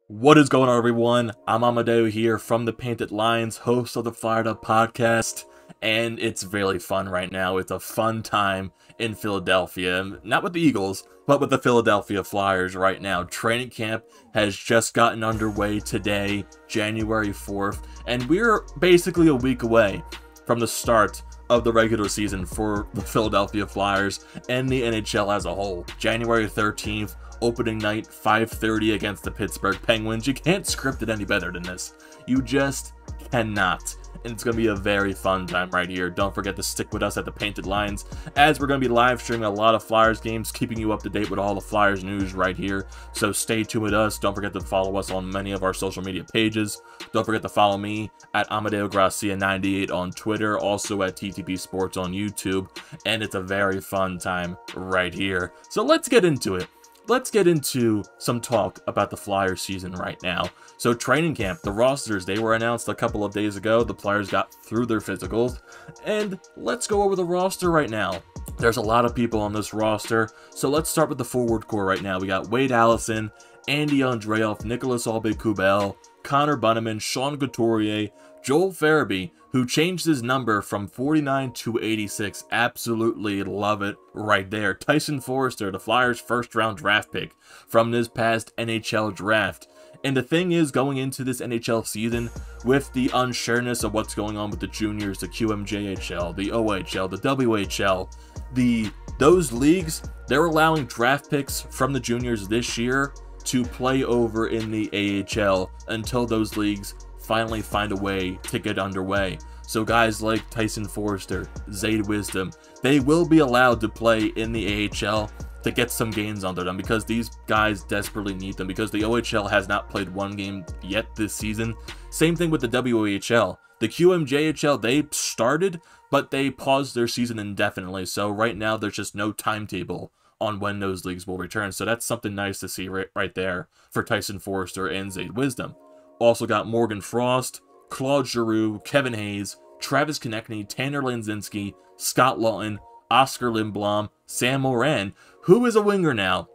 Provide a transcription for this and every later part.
What is going on, everyone? I'm Amadeo here from the Painted Lines, host of the Fired Up podcast, and it's really fun right now. It's a fun time in Philadelphia, not with the Eagles, but with the Philadelphia Flyers right now. Training camp has just gotten underway today, January 4th, and we're basically a week away from the start of the regular season for the Philadelphia Flyers and the NHL as a whole. January 13th, opening night, 5:30 against the Pittsburgh Penguins. You can't script it any better than this. You just cannot. And it's going to be a very fun time right here. Don't forget to stick with us at the Painted Lines, as we're going to be live streaming a lot of Flyers games, keeping you up to date with all the Flyers news right here. So stay tuned with us. Don't forget to follow us on many of our social media pages. Don't forget to follow me at Amadeo Gracia 98 on Twitter, also at TTP Sports on YouTube. And it's a very fun time right here. So let's get into it. Let's get into some talk about the Flyers season right now. So training camp, the rosters, they were announced a couple of days ago. The Flyers got through their physicals, and let's go over the roster right now. There's a lot of people on this roster, so let's start with the forward core right now. We got Wade Allison, Andy Andreoff, Nicholas Aube-Kubel, Connor Bunnaman, Sean Couturier, Joel Farabee, who changed his number from 49 to 86. Absolutely love it right there. Tyson Foerster, the Flyers' first-round draft pick from this past NHL draft. And the thing is, going into this NHL season, with the unsureness of what's going on with the juniors, the QMJHL, the OHL, the WHL, those leagues, they're allowing draft picks from the juniors this year to play over in the AHL until those leagues finally find a way to get underway. So guys like Tyson Foerster, Zayde Wisdom, they will be allowed to play in the AHL to get some games under them, because these guys desperately need them, because the OHL has not played one game yet this season. Same thing with the WHL. The QMJHL, they started, but they paused their season indefinitely, so right now there's just no timetable on when those leagues will return. So that's something nice to see right there for Tyson Foerster and Zayde Wisdom. Also got Morgan Frost, Claude Giroux, Kevin Hayes, Travis Konechny, Tanner Landzinski, Scott Lawton, Oscar Lindblom, Sam Moran, who is a winger now.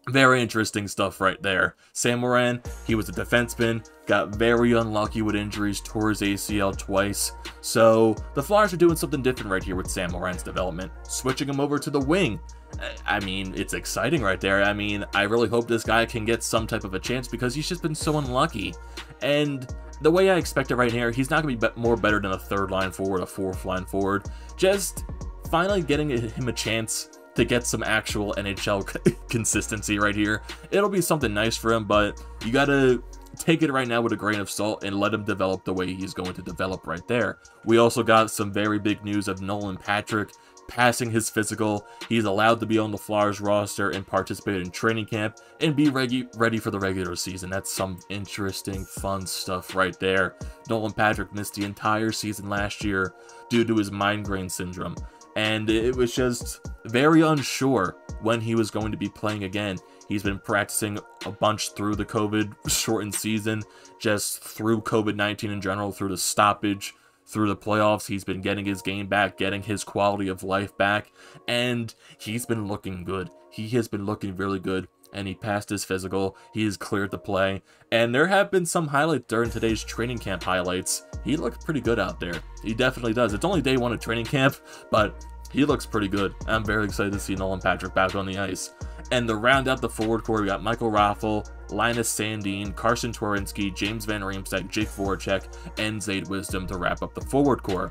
Very interesting stuff right there. Sam Moran, he was a defenseman, got very unlucky with injuries, tore his ACL twice. So the Flyers are doing something different right here with Sam Moran's development, switching him over to the wing. I mean, it's exciting right there. I mean, I really hope this guy can get some type of a chance, because he's just been so unlucky. And the way I expect it right here, he's not going to be more better than a third line forward, a fourth line forward. Just finally getting him a chance to get some actual NHL consistency right here. It'll be something nice for him, but you got to take it right now with a grain of salt and let him develop the way he's going to develop right there. We also got some very big news of Nolan Patrick passing his physical. He's allowed to be on the Flyers roster and participate in training camp and be ready for the regular season. That's some interesting, fun stuff right there. Nolan Patrick missed the entire season last year due to his migraine syndrome, and it was just very unsure when he was going to be playing again. He's been practicing a bunch through the COVID-shortened season, just through COVID-19 in general, through the stoppage, through the playoffs. He's been getting his game back, getting his quality of life back, and he's been looking good. He has been looking really good, and he passed his physical. He is cleared to play, and there have been some highlights during today's training camp highlights. He looked pretty good out there. He definitely does. It's only day one of training camp, but he looks pretty good. I'm very excited to see Nolan Patrick back on the ice. And to round out the forward core, we got Michael Raffel, Linus Sandin, Carson Twarynski, James Van Riemsdyk, Jake Voracek, and Zayde Wisdom to wrap up the forward core.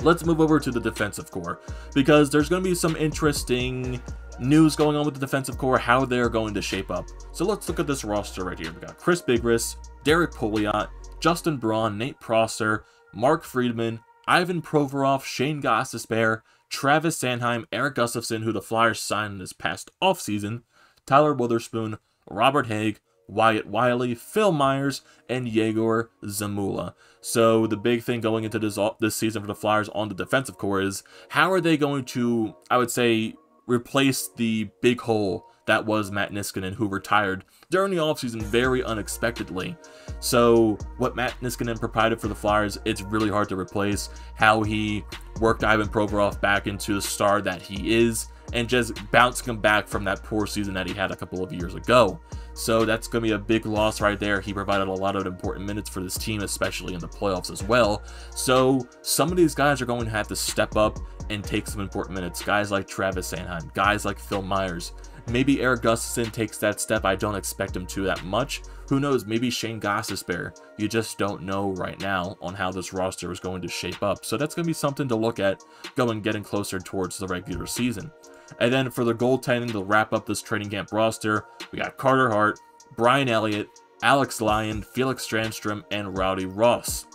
Let's move over to the defensive core, because there's going to be some interesting news going on with the defensive core, how they're going to shape up. So let's look at this roster right here. We got Chris Bigris, Derek Pouliot, Justin Braun, Nate Prosser, Mark Friedman, Ivan Provorov, Shane Gostisbehere, Travis Sanheim, Eric Gustafsson, who the Flyers signed this past offseason, Tyler Witherspoon, Robert Haig, Wyatt Wiley, Phil Myers, and Yegor Zamula. So the big thing going into this season for the Flyers on the defensive core is, how are they going to, I would say, replace the big hole that was Matt Niskanen, who retired during the offseason very unexpectedly. So what Matt Niskanen provided for the Flyers, it's really hard to replace. How he worked Ivan Provorov back into the star that he is, and just bouncing him back from that poor season that he had a couple of years ago. So that's going to be a big loss right there. He provided a lot of important minutes for this team, especially in the playoffs as well. So some of these guys are going to have to step up and take some important minutes. Guys like Travis Sanheim, guys like Phil Myers. Maybe Eric Gustafson takes that step. I don't expect him to that much. Who knows? Maybe Shane Gostisbehere. You just don't know right now on how this roster is going to shape up. So that's going to be something to look at getting closer towards the regular season. And then for the goaltending to wrap up this training camp roster, we got Carter Hart, Brian Elliott, Alex Lyon, Felix Strandstrom, and Rowdy Ross.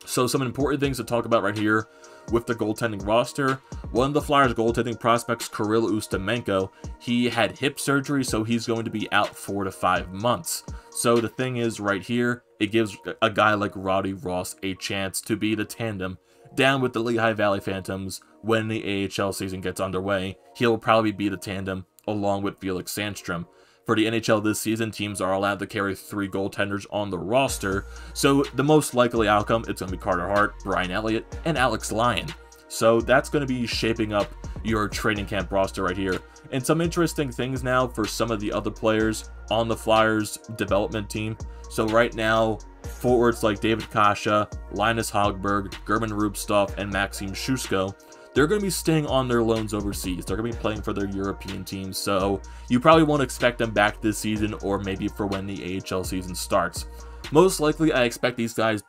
So some important things to talk about right here with the goaltending roster. One of the Flyers goaltending prospects, Kirill Ustimenko, he had hip surgery, so he's going to be out 4 to 5 months. So the thing is right here, it gives a guy like Rowdy Ross a chance to be the tandem down with the Lehigh Valley Phantoms when the AHL season gets underway. He'll probably be the tandem along with Felix Sandstrom. For the NHL this season, teams are allowed to carry 3 goaltenders on the roster, so the most likely outcome, it's going to be Carter Hart, Brian Elliott, and Alex Lyon. So that's going to be shaping up your training camp roster right here. And some interesting things now for some of the other players on the Flyers development team. So right now, forwards like David Kasha, Linus Hogberg, German Rubstov, and Maxim Shushko, they're going to be staying on their loans overseas. They're going to be playing for their European teams, so you probably won't expect them back this season or maybe for when the AHL season starts. Most likely, I expect these guys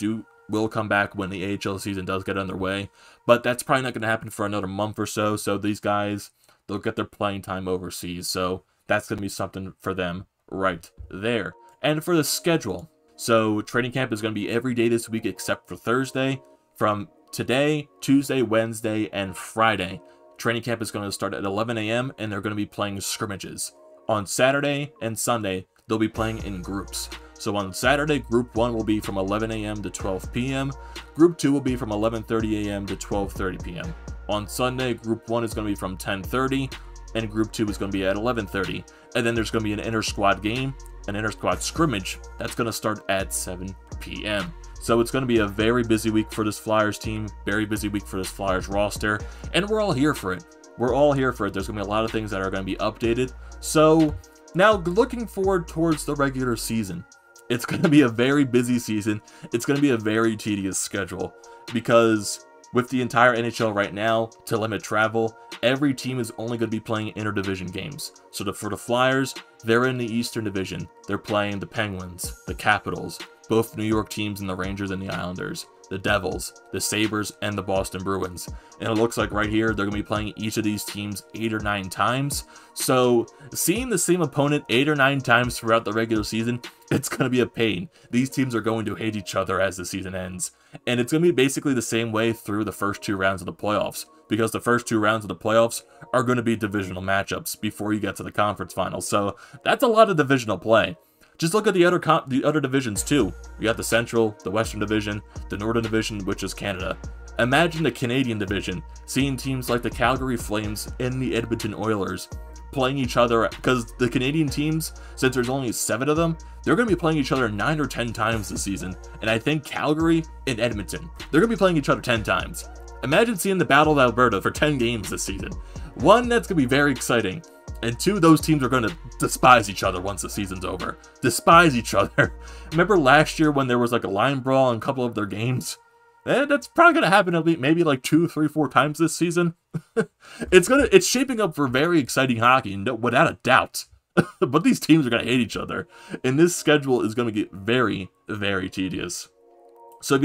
will come back when the AHL season does get underway, but that's probably not going to happen for another month or so, so these guys, they'll get their playing time overseas, so that's going to be something for them right there. And for the schedule, so training camp is going to be every day this week except for Thursday. From today, Tuesday, Wednesday, and Friday, training camp is going to start at 11 a.m. and they're going to be playing scrimmages. On Saturday and Sunday, they'll be playing in groups. So on Saturday, Group 1 will be from 11 a.m. to 12 p.m. Group 2 will be from 11:30 a.m. to 12:30 p.m. On Sunday, Group 1 is going to be from 10:30, and Group 2 is going to be at 11:30. And then there's going to be an inter-squad game, an inter-squad scrimmage, that's going to start at 7 p.m. So it's going to be a very busy week for this Flyers team, very busy week for this Flyers roster, and we're all here for it. We're all here for it. There's going to be a lot of things that are going to be updated. So now looking forward towards the regular season. It's going to be a very busy season. It's going to be a very tedious schedule because with the entire NHL right now, to limit travel, every team is only going to be playing interdivision games. So for the Flyers, they're in the Eastern Division. They're playing the Penguins, the Capitals, both New York teams and the Rangers and the Islanders, the Devils, the Sabres, and the Boston Bruins. And it looks like right here, they're going to be playing each of these teams 8 or 9 times. So seeing the same opponent 8 or 9 times throughout the regular season, it's going to be a pain. These teams are going to hate each other as the season ends. And it's going to be basically the same way through the first 2 rounds of the playoffs, because the first 2 rounds of the playoffs are going to be divisional matchups before you get to the conference finals. So that's a lot of divisional play. Just look at the other divisions too. We got the Central, the Western Division, the Northern Division, which is Canada. Imagine the Canadian Division, seeing teams like the Calgary Flames and the Edmonton Oilers playing each other, because the Canadian teams, since there's only 7 of them, they're going to be playing each other 9 or 10 times this season. And I think Calgary and Edmonton, they're going to be playing each other 10 times. Imagine seeing the Battle of Alberta for 10 games this season. 1, that's going to be very exciting. And 2, those teams are going to despise each other once the season's over. Despise each other. Remember last year when there was like a line brawl in a couple of their games? That's probably going to happen at least maybe like 2, 3, 4 times this season. It's shaping up for very exciting hockey, without a doubt. But these teams are going to hate each other. And this schedule is going to get very, very tedious. So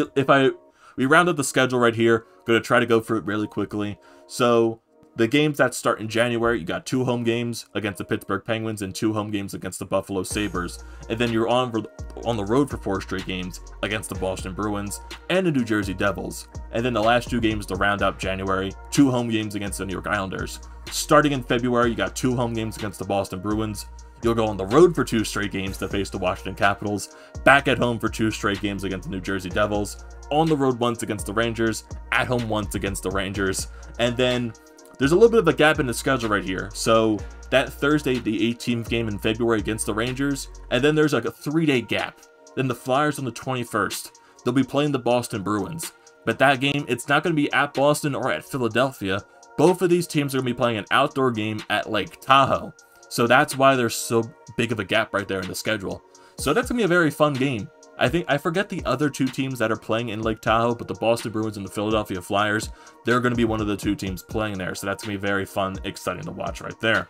we round up the schedule right here. I'm going to try to go through it really quickly. So the games that start in January, you got 2 home games against the Pittsburgh Penguins and 2 home games against the Buffalo Sabres. And then you're on the road for 4 straight games against the Boston Bruins and the New Jersey Devils. And then the last 2 games to round out January, 2 home games against the New York Islanders. Starting in February, you got 2 home games against the Boston Bruins. You'll go on the road for 2 straight games to face the Washington Capitals, back at home for 2 straight games against the New Jersey Devils, on the road once against the Rangers, at home once against the Rangers, and then there's a little bit of a gap in the schedule right here. So that Thursday, the 18th game in February against the Rangers, and then there's like a 3-day gap. Then the Flyers on the 21st, they'll be playing the Boston Bruins. But that game, it's not going to be at Boston or at Philadelphia. Both of these teams are going to be playing an outdoor game at Lake Tahoe. So that's why there's so big of a gap right there in the schedule. So that's going to be a very fun game. I forget the other two teams that are playing in Lake Tahoe, but the Boston Bruins and the Philadelphia Flyers, they're going to be one of the two teams playing there. So that's going to be very fun, exciting to watch right there.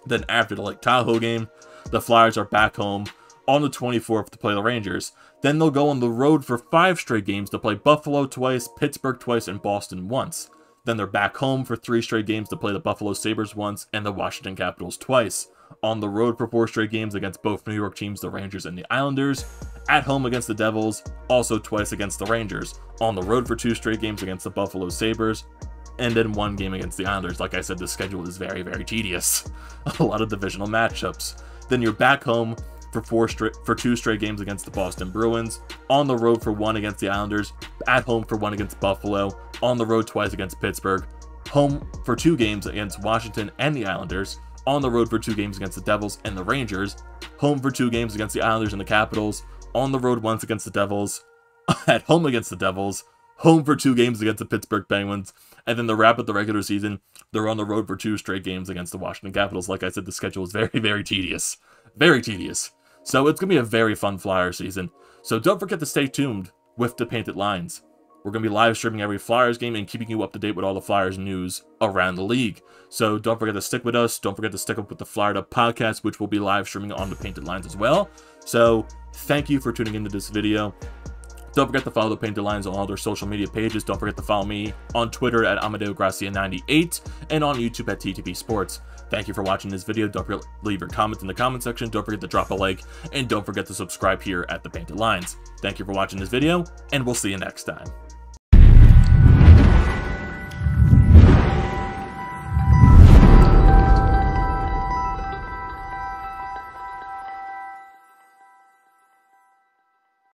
Then after the Lake Tahoe game, the Flyers are back home on the 24th to play the Rangers. Then they'll go on the road for 5 straight games to play Buffalo twice, Pittsburgh twice, and Boston once. Then they're back home for 3 straight games to play the Buffalo Sabres once and the Washington Capitals twice. On the road for 4 straight games against both New York teams, the Rangers and the Islanders. At home against the Devils, also twice against the Rangers. On the road for 2 straight games against the Buffalo Sabres. And then 1 game against the Islanders. Like I said, the schedule is very, very tedious. A lot of divisional matchups. Then you're back home for 2 straight games against the Boston Bruins. On the road for 1 against the Islanders. At home for 1 against Buffalo. On the road twice against Pittsburgh. Home for 2 games against Washington and the Islanders. On the road for 2 games against the Devils and the Rangers. Home for 2 games against the Islanders and the Capitals. On the road once against the Devils. At home against the Devils. Home for 2 games against the Pittsburgh Penguins. And then to wrap up the regular season, they're on the road for 2 straight games against the Washington Capitals. Like I said, the schedule is very, very tedious. Very tedious. So it's going to be a very fun Flyer season. So don't forget to stay tuned with the Painted Lines. We're going to be live streaming every Flyers game and keeping you up to date with all the Flyers news around the league. So don't forget to stick with us. Don't forget to stick up with the Flyer Up podcast, which will be live streaming on the Painted Lines as well. So thank you for tuning into this video. Don't forget to follow the Painted Lines on all their social media pages. Don't forget to follow me on Twitter at AmadeoGracia98 and on YouTube at TTP Sports. Thank you for watching this video. Don't forget to leave your comments in the comment section. Don't forget to drop a like, and don't forget to subscribe here at the Painted Lines. Thank you for watching this video, and we'll see you next time.